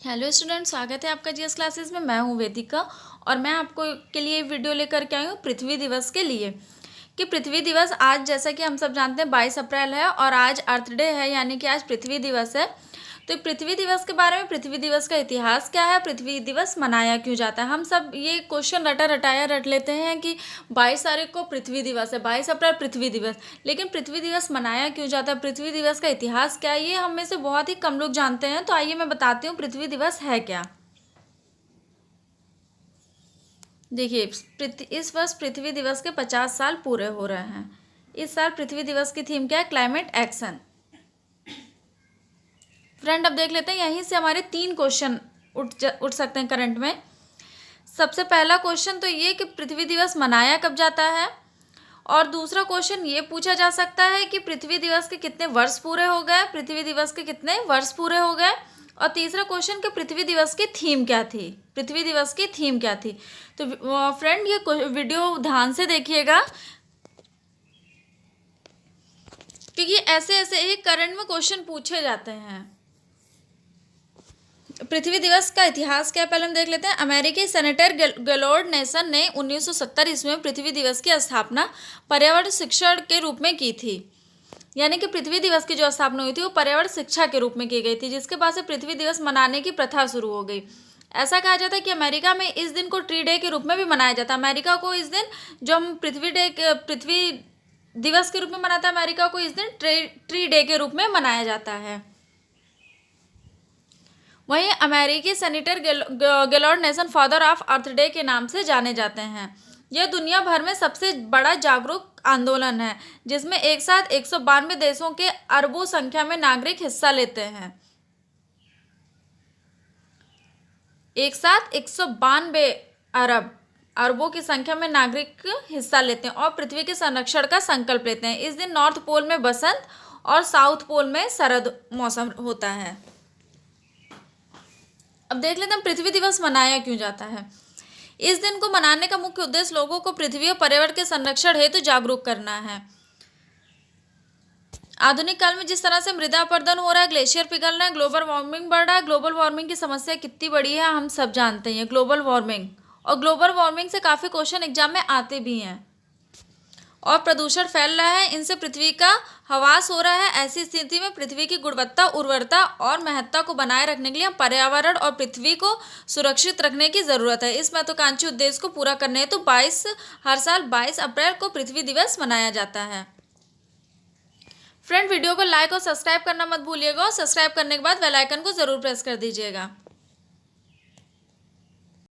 Hello student, स्वागत है आपका जीएस क्लासेस में। मैं हूं वेदिका और मैं आपको के लिए वीडियो लेकर के आई हूं पृथ्वी दिवस के लिए। कि पृथ्वी दिवस आज, जैसा कि हम सब जानते हैं, 22 अप्रैल है और आज अर्थ डे है, यानी कि आज पृथ्वी दिवस है। तो पृथ्वी दिवस के बारे में, पृथ्वी दिवस का इतिहास क्या है, पृथ्वी दिवस मनाया क्यों जाता है, हम सब ये क्वेश्चन रटाया रट लेते हैं कि 22 तारीख को पृथ्वी दिवस है, 22 अप्रैल पृथ्वी दिवस। लेकिन पृथ्वी दिवस मनाया क्यों जाता है, पृथ्वी दिवस का इतिहास क्या है, ये हम में से बहुत ही कम लोग जानते हैं। तो आइए मैं बताती हूँ पृथ्वी दिवस है क्या। देखिए, इस वर्ष पृथ्वी दिवस के 50 साल पूरे हो रहे हैं। इस साल पृथ्वी दिवस की थीम क्या है, क्लाइमेट एक्शन। फ्रेंड, अब देख लेते हैं, यहीं से हमारे 3 क्वेश्चन उठ सकते हैं करंट में। सबसे पहला क्वेश्चन तो ये कि पृथ्वी दिवस मनाया कब जाता है, और दूसरा क्वेश्चन ये पूछा जा सकता है कि पृथ्वी दिवस के कितने वर्ष पूरे हो गए, पृथ्वी दिवस के कितने वर्ष पूरे हो गए। और तीसरा क्वेश्चन कि पृथ्वी दिवस की थीम क्या थी, पृथ्वी दिवस की थीम क्या थी। तो फ्रेंड, ये वीडियो ध्यान से देखिएगा, क्योंकि ऐसे ऐसे ही करंट में क्वेश्चन पूछे जाते हैं। पृथ्वी दिवस का इतिहास क्या है, पहले हम देख लेते हैं। अमेरिकी सेनेटर गैलोर्ड नेल्सन ने 1970 ईस्वी में पृथ्वी दिवस की स्थापना पर्यावरण शिक्षण के रूप में की थी। यानी कि पृथ्वी दिवस की जो स्थापना हुई थी वो पर्यावरण शिक्षा के रूप में की गई थी, जिसके बाद से पृथ्वी दिवस मनाने की प्रथा शुरू हो गई। ऐसा कहा जाता है कि अमेरिका में इस दिन को ट्री डे के रूप में भी मनाया जाता है। अमेरिका को इस दिन, जो हम पृथ्वी दिवस के रूप में मनाता है, अमेरिका को इस दिन ट्री डे के रूप में मनाया जाता है। वहीं अमेरिकी senator Gaylord Nelson father of Earth Day के नाम से जाने जाते हैं। यह दुनिया भर में सबसे बड़ा जागरूक आंदोलन है, जिसमें एक साथ 192 देशों के अरबों संख्या में नागरिक हिस्सा लेते हैं। एक साथ 192 अरबों की संख्या में नागरिक हिस्सा लेते हैं और पृथ्वी के संरक्षण का संकल्प लेते हैं। इस दिन नॉर्थ पोल में बसंत और साउथ पोल में शरद मौसम होता है। अब देख लेते हैं पृथ्वी दिवस मनाया क्यों जाता है। इस दिन को मनाने का मुख्य उद्देश्य लोगों को पृथ्वी और पर्यावरण के संरक्षण हेतु जागरूक करना है। आधुनिक काल में जिस तरह से मृदा अपरदन हो रहा है, ग्लेशियर पिघल रहा है, ग्लोबल वार्मिंग बढ़ रहा है, ग्लोबल वार्मिंग की समस्या कितनी बड़ी है हम सब जानते हैं, ग्लोबल वार्मिंग। और ग्लोबल वार्मिंग से काफ़ी क्वेश्चन एग्जाम में आते भी हैं। और प्रदूषण फैल रहा है, इनसे पृथ्वी का ह्रास हो रहा है। ऐसी स्थिति में पृथ्वी की गुणवत्ता, उर्वरता और महत्ता को बनाए रखने के लिए हम पर्यावरण और पृथ्वी को सुरक्षित रखने की ज़रूरत है। इस महत्वाकांक्षी उद्देश्य को पूरा करने हेतु हर साल 22 अप्रैल को पृथ्वी दिवस मनाया जाता है। फ्रेंड, वीडियो को लाइक और सब्सक्राइब करना मत भूलिएगा और सब्सक्राइब करने के बाद बेल आइकन को ज़रूर प्रेस कर दीजिएगा।